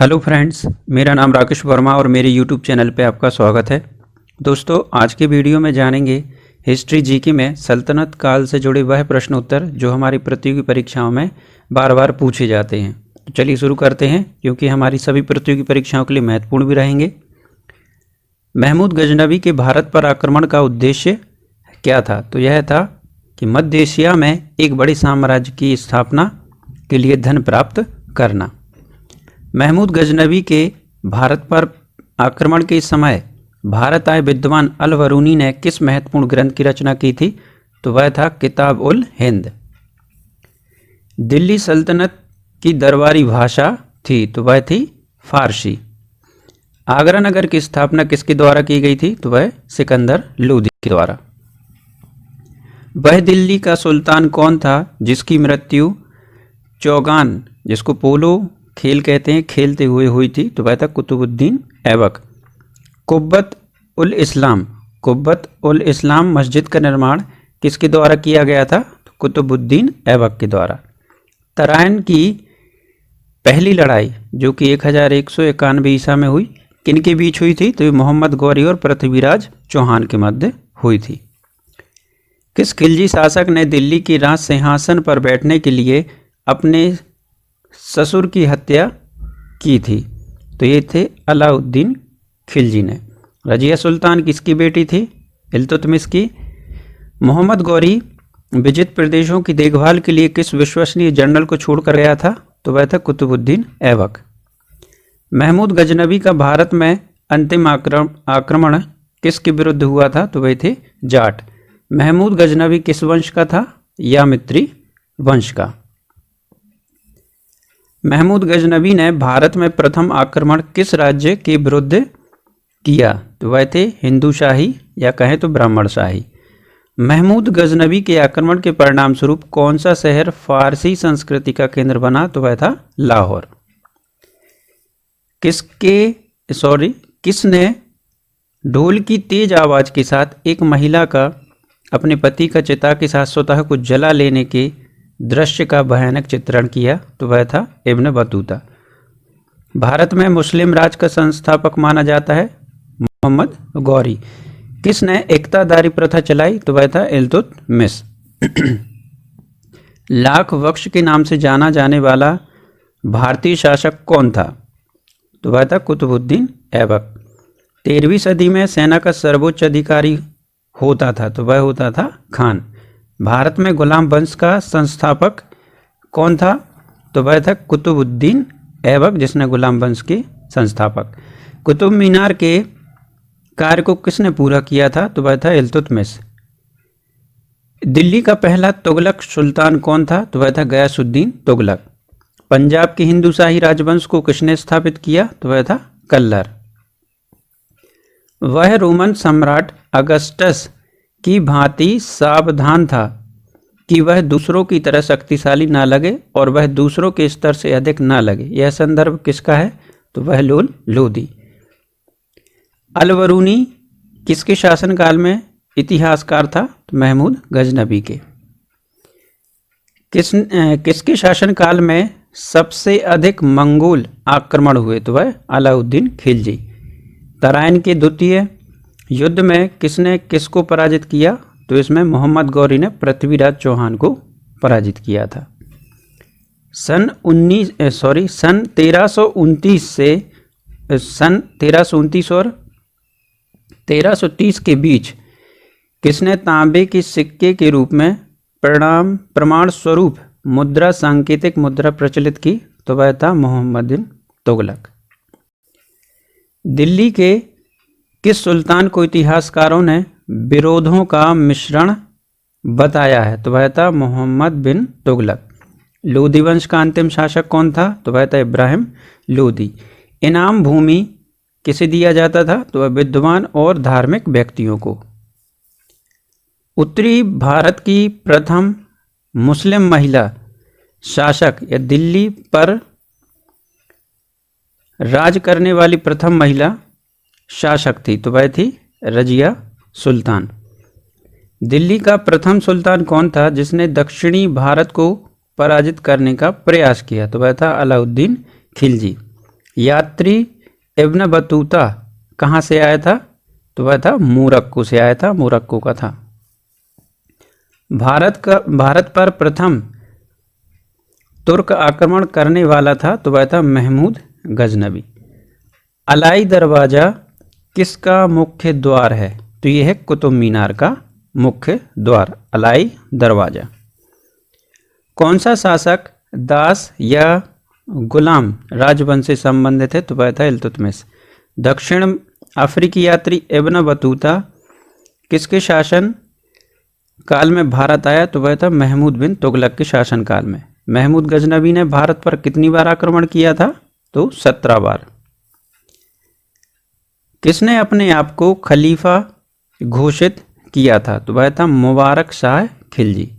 Hello friends, मेरा नाम राकेश वर्मा और मेरे यूट्यूब चैनल पे आपका स्वागत है। दोस्तों, आज के वीडियो में जानेंगे हिस्ट्री जीके में सल्तनत काल से जुड़े वह प्रश्न उत्तर जो हमारी प्रतियोगी परीक्षाओं में बार बार पूछे जाते हैं। तो चलिए शुरू करते हैं, क्योंकि हमारी सभी प्रतियोगी परीक्षाओं के लिए महत्वपूर्ण भी रहेंगे। महमूद गजनवी के भारत पर आक्रमण का उद्देश्य क्या था? तो यह था कि मध्य एशिया में एक बड़े साम्राज्य की स्थापना के लिए धन प्राप्त करना। महमूद गजनवी के भारत पर आक्रमण के समय भारत आए विद्वान अल-बरूनी ने किस महत्वपूर्ण ग्रंथ की रचना की थी? तो वह था किताब उल हिंद। दिल्ली सल्तनत की दरबारी भाषा थी, तो वह थी फारसी। आगरा नगर की स्थापना किसके द्वारा की गई थी? तो वह सिकंदर लोदी के द्वारा। वह दिल्ली का सुल्तान कौन था जिसकी मृत्यु चौगान, जिसको पोलो खेल कहते हैं, खेलते हुए हुई थी? तो वह था कुतुबुद्दीन ऐबक। कुब्बत उल इस्लाम मस्जिद का निर्माण किसके द्वारा किया गया था? तो कुतुबुद्दीन ऐबक के द्वारा। तराइन की पहली लड़ाई जो कि 1191 ईसा में हुई, किनके बीच हुई थी? तो मोहम्मद गौरी और पृथ्वीराज चौहान के मध्य हुई थी। किस खिलजी शासक ने दिल्ली की राज सिंहासन पर बैठने के लिए अपने ससुर की हत्या की थी? तो ये थे अलाउद्दीन खिलजी ने। रजिया सुल्तान किसकी बेटी थी? इल्तुतमिश की। मोहम्मद गौरी विजित प्रदेशों की देखभाल के लिए किस विश्वसनीय जनरल को छोड़कर गया था? तो वह था कुतुबुद्दीन ऐबक। महमूद गजनवी का भारत में अंतिम आक्रमण किसके विरुद्ध हुआ था? तो वह थे जाट। महमूद गजनवी किस वंश का था? यामित्री वंश का। महमूद गजनवी ने भारत में प्रथम आक्रमण किस राज्य के विरुद्ध किया? तो वह थे हिंदू शाही या कहें तो ब्राह्मण शाही। महमूद गजनवी के आक्रमण के परिणाम स्वरूप कौन सा शहर फारसी संस्कृति का केंद्र बना? तो वह था लाहौर। किसने ढोल की तेज आवाज के साथ एक महिला का अपने पति का चिता के साथ स्वतः को जला लेने के दृश्य का भयानक चित्रण किया? तो वह था इब्न बतूता। भारत में मुस्लिम राज का संस्थापक माना जाता है मोहम्मद गौरी। किसने एकतादारी प्रथा चलाई? तो वह था इल्तुतमिश। लाख वक्ष के नाम से जाना जाने वाला भारतीय शासक कौन था? तो वह था कुतुबुद्दीन ऐबक। 13वीं सदी में सेना का सर्वोच्च अधिकारी होता था, तो वह होता था खान। भारत में गुलाम वंश का संस्थापक कौन था? तो वह था कुतुबुद्दीन ऐबक, जिसने गुलाम वंश के संस्थापक। कुतुब मीनार के कार्य को किसने पूरा किया था? तो वह था इल्तुतमिश। दिल्ली का पहला तुगलक सुल्तान कौन था? तो वह था गयासुद्दीन तुगलक। पंजाब के हिंदू शाही राजवंश को किसने स्थापित किया? तो वह था कल्लर। वह रोमन सम्राट अगस्टस की भांति सावधान था कि वह दूसरों की तरह शक्तिशाली ना लगे और वह दूसरों के स्तर से अधिक ना लगे। यह संदर्भ किसका है? तो वह लोदी। अल-बरूनी किसके शासनकाल में इतिहासकार था? तो महमूद गजनवी के। किसके शासनकाल में सबसे अधिक मंगोल आक्रमण हुए? तो वह अलाउद्दीन खिलजी। तराइन के द्वितीय युद्ध में किसने किसको पराजित किया? तो इसमें मोहम्मद गौरी ने पृथ्वीराज चौहान को पराजित किया था। सन 1329 और 1330 के बीच किसने तांबे के सिक्के के रूप में प्रमाण स्वरूप मुद्रा, सांकेतिक मुद्रा प्रचलित की? तो वह था मोहम्मद बिन तुगलक। दिल्ली के किस सुल्तान को इतिहासकारों ने विरोधों का मिश्रण बताया है? तो वह था मोहम्मद बिन तुगलक। लोदी वंश का अंतिम शासक कौन था? तो वह था इब्राहिम लोदी। इनाम भूमि किसे दिया जाता था? तो वह विद्वान और धार्मिक व्यक्तियों को। उत्तरी भारत की प्रथम मुस्लिम महिला शासक या दिल्ली पर राज करने वाली प्रथम महिला शासक थी, तो वह थी रजिया सुल्तान। दिल्ली का प्रथम सुल्तान कौन था जिसने दक्षिणी भारत को पराजित करने का प्रयास किया? तो वह था अलाउद्दीन खिलजी। यात्री इब्न बतूता कहाँ से आया था? तो वह था मोरक्को से आया था, मोरक्को का था। भारत पर प्रथम तुर्क आक्रमण करने वाला था, तो वह था महमूद गजनवी। अलाई दरवाज़ा किसका मुख्य द्वार है? तो यह है कुतुब मीनार का मुख्य द्वार, अलाई दरवाज़ा। कौन सा शासक दास या गुलाम राजवंश से संबंधित है? तो वह था इल्तुतमिश। दक्षिण अफ्रीकी यात्री इब्न बतूता किसके शासन काल में भारत आया? तो वह था महमूद बिन तुगलक के शासनकाल में। महमूद गजनवी ने भारत पर कितनी बार आक्रमण किया था? तो 17 बार। किसने अपने आप को खलीफा घोषित किया था? तो वह था मुबारक शाह खिलजी।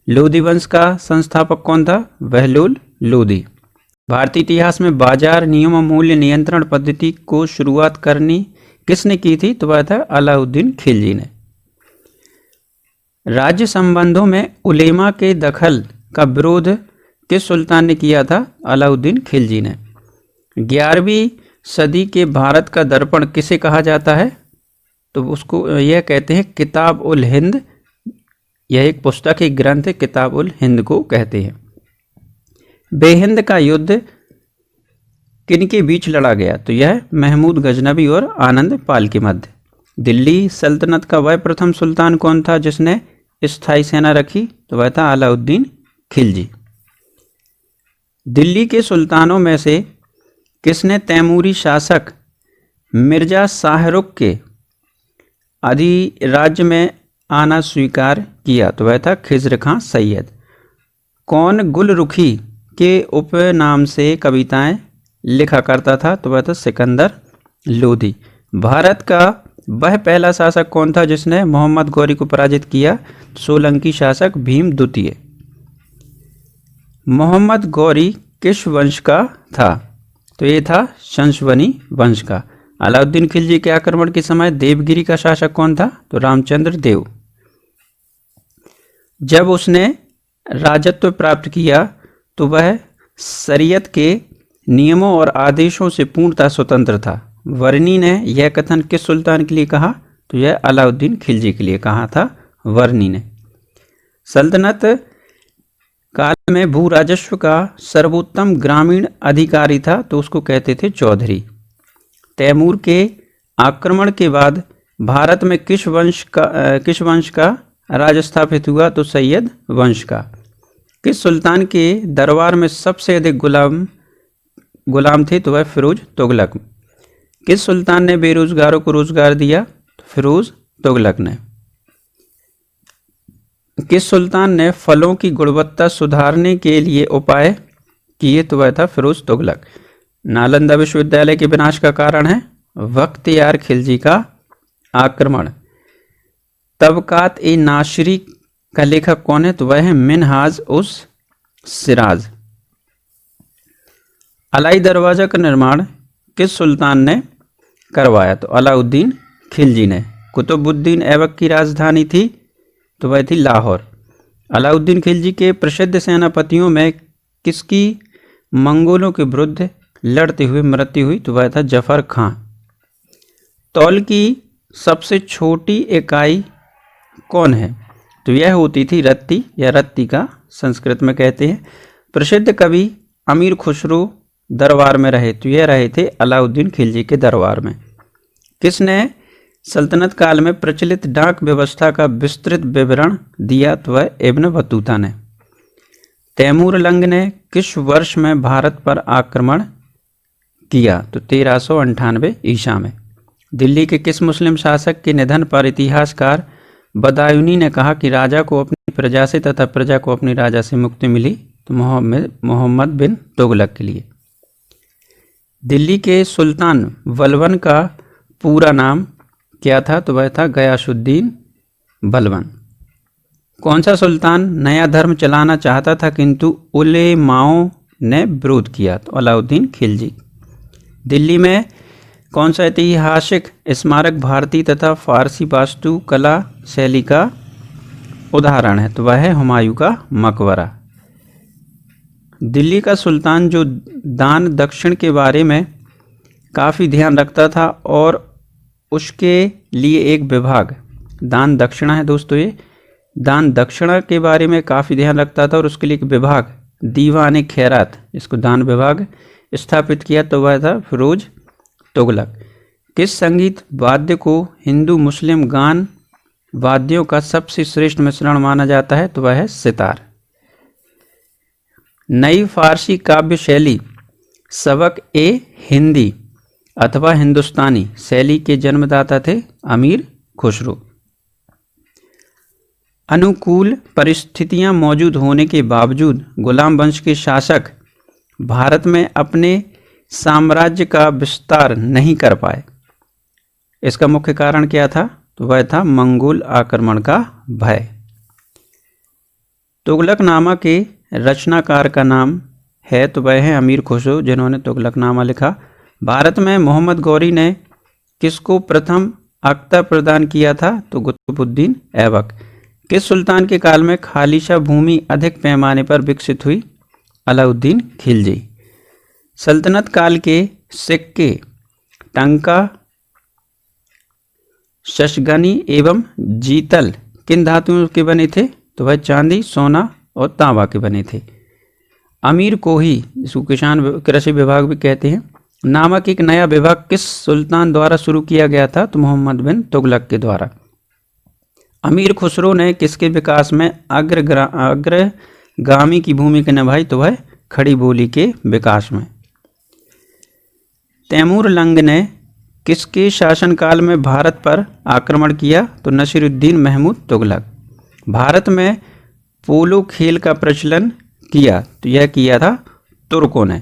लोधी वंश का संस्थापक कौन था? बहलोल लोधी। भारतीय इतिहास में बाजार नियम और मूल्य नियंत्रण पद्धति को शुरुआत करनी किसने की थी? तो वह था अलाउद्दीन खिलजी ने। राज्य संबंधों में उलेमा के दखल का विरोध किस सुल्तान ने किया था? अलाउद्दीन खिलजी ने। 11वीं सदी के भारत का दर्पण किसे कहा जाता है? तो उसको यह कहते हैं किताब उल हिंद। यह एक पुस्तक, एक ग्रंथ है, किताब उल हिंद को कहते हैं। बेहिंद का युद्ध किनके बीच लड़ा गया? तो यह महमूद गजनवी और आनंद पाल के मध्य। दिल्ली सल्तनत का वह प्रथम सुल्तान कौन था जिसने स्थायी सेना रखी? तो वह था अलाउद्दीन खिलजी। दिल्ली के सुल्तानों में से किसने तैमूरी शासक मिर्जा शाहरुख के अधिराज्य में आना स्वीकार किया? तो वह था खिज्र खां सैयद। कौन गुलरुखी के उपनाम से कविताएं लिखा करता था? तो वह था सिकंदर लोधी। भारत का वह पहला शासक कौन था जिसने मोहम्मद गौरी को पराजित किया? सोलंकी शासक भीम द्वितीय। मोहम्मद गौरी किस वंश का था? तो ये था शंशवनी वंश का। अलाउद्दीन खिलजी के आक्रमण के समय देवगिरी का शासक कौन था? तो रामचंद्र देव। जब उसने राजत्व प्राप्त किया तो वह शरीयत के नियमों और आदेशों से पूर्णतः स्वतंत्र था। वर्नी ने यह कथन किस सुल्तान के लिए कहा? तो यह अलाउद्दीन खिलजी के लिए कहा था, वर्नी ने। सल्तनत काल में भू राजस्व का सर्वोत्तम ग्रामीण अधिकारी था, तो उसको कहते थे चौधरी। तैमूर के आक्रमण के बाद भारत में किस वंश का राज स्थापित हुआ? तो सैयद वंश का। किस सुल्तान के दरबार में सबसे अधिक गुलाम थे? तो वह फिरोज तुगलक। किस सुल्तान ने बेरोजगारों को रोजगार दिया? तो फिरोज तुगलक ने। किस सुल्तान ने फलों की गुणवत्ता सुधारने के लिए उपाय किए? तो वह था फिरोज तुगलक। नालंदा विश्वविद्यालय के विनाश का कारण है बख्तियार खिलजी का आक्रमण। तबकात ए नाशरी का लेखक कौन है? तो वह है मिनहाज उस सिराज। अलाई दरवाजा का निर्माण किस सुल्तान ने करवाया? तो अलाउद्दीन खिलजी ने। कुतुबुद्दीन ऐबक की राजधानी थी? तो वह थी लाहौर। अलाउद्दीन खिलजी के प्रसिद्ध सेनापतियों में किसकी मंगोलों के विरुद्ध लड़ते हुए मृत्यु हुई? तो वह था जफर खां। तौल की सबसे छोटी इकाई कौन है? तो यह होती थी रत्ती, या रत्ती का संस्कृत में कहते हैं। प्रसिद्ध कवि अमीर खुसरो दरबार में रहे? तो यह रहे थे अलाउद्दीन खिलजी के दरबार में। किसने सल्तनत काल में प्रचलित डाक व्यवस्था का विस्तृत विवरण दिया? तो वह इब्न बतूता ने। तैमूर लंग ने किस वर्ष में भारत पर आक्रमण किया? तो 1398 ईसा में। दिल्ली के किस मुस्लिम शासक के निधन पर इतिहासकार बदायूनी ने कहा कि राजा को अपनी प्रजा से तथा प्रजा को अपनी राजा से मुक्ति मिली? तो मोहम्मद बिन तुगलक के लिए। दिल्ली के सुल्तान बलबन का पूरा नाम क्या था? तो वह था गयासुद्दीन बलबन। कौन सा सुल्तान नया धर्म चलाना चाहता था किंतु उलेमाओं ने विरोध किया? तो अलाउद्दीन खिलजी। दिल्ली में कौन सा ऐतिहासिक स्मारक भारतीय तथा फारसी वास्तुकला शैली का उदाहरण है? तो वह है हुमायूं का मकबरा। दिल्ली का सुल्तान जो दान दक्षिण के बारे में काफ़ी ध्यान रखता था और उसके लिए एक विभाग, दान दक्षिणा है दोस्तों, ये दान दक्षिणा के बारे में काफ़ी ध्यान रखता था और उसके लिए एक विभाग दीवान खैरात, इसको दान विभाग स्थापित किया, तो वह था फिरोज तुगलक। किस संगीत वाद्य को हिंदू मुस्लिम गान वाद्यों का सबसे श्रेष्ठ मिश्रण माना जाता है, तो वह है सितार। नई फारसी काव्य शैली सबक ए हिंदी अथवा हिंदुस्तानी शैली के जन्मदाता थे अमीर खुसरो। अनुकूल परिस्थितियां मौजूद होने के बावजूद गुलाम वंश के शासक भारत में अपने साम्राज्य का विस्तार नहीं कर पाए। इसका मुख्य कारण क्या था, तो वह था मंगोल आक्रमण का भय। तुगलकनामा के रचनाकार का नाम है, तो वह है अमीर खुसरो, जिन्होंने तुगलकनामा लिखा। भारत में मोहम्मद गौरी ने किसको प्रथम अख्तर प्रदान किया था, तो कुतुबुद्दीन ऐबक। किस सुल्तान के काल में खालिशा भूमि अधिक पैमाने पर विकसित हुई, अलाउद्दीन खिलजी। सल्तनत काल के सिक्के टंका, शशगनी एवं जीतल किन धातुओं के बने थे, तो वह चांदी, सोना और तांबा के बने थे। अमीर कोही, जिसको किसान कृषि विभाग भी कहते हैं, नामक एक नया विभाग किस सुल्तान द्वारा शुरू किया गया था, तो मोहम्मद बिन तुगलक के द्वारा। अमीर खुसरो ने किसके विकास में अग्रगामी की भूमिका निभाई, तो वह खड़ी बोली के विकास में। तैमूर लंग ने किसके शासनकाल में भारत पर आक्रमण किया, तो नसीरुद्दीन महमूद तुगलक। भारत में पोलो खेल का प्रचलन किया, तो यह किया था तुर्कों ने।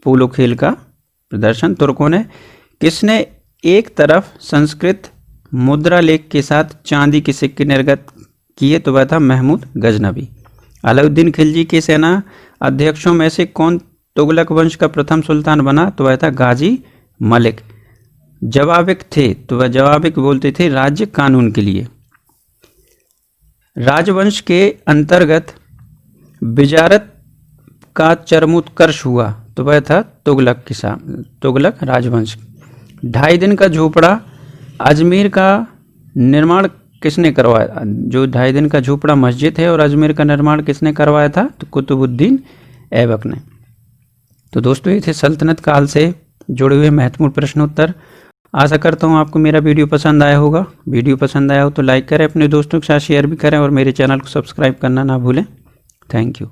पोलो खेल का प्रदर्शन तुर्कों ने। किसने एक तरफ संस्कृत मुद्रा लेख के साथ चांदी के सिक्के निर्गत किए, तो वह था महमूद गजनबी। अलाउद्दीन खिलजी के सेना अध्यक्षों में से कौन तुगलक वंश का प्रथम सुल्तान बना, तो वह था गाजी मलिक। जवाबिक थे, तो वह जवाबिक बोलते थे राज्य कानून के लिए। राजवंश के अंतर्गत विजारत का चरमोत्कर्ष हुआ, तो वह था तुगलक राजवंश। 2.5 दिन का झोपड़ा अजमेर का निर्माण किसने करवाया, जो 2.5 दिन का झोपड़ा मस्जिद है और अजमेर का निर्माण किसने करवाया था, तो कुतुबुद्दीन ऐबक ने। तो दोस्तों ये थे सल्तनत काल से जुड़े हुए महत्वपूर्ण प्रश्नोत्तर। आशा करता हूँ आपको मेरा वीडियो पसंद आया होगा। वीडियो पसंद आया हो तो लाइक करें, अपने दोस्तों के साथ शेयर भी करें और मेरे चैनल को सब्सक्राइब करना ना भूलें। Thank you.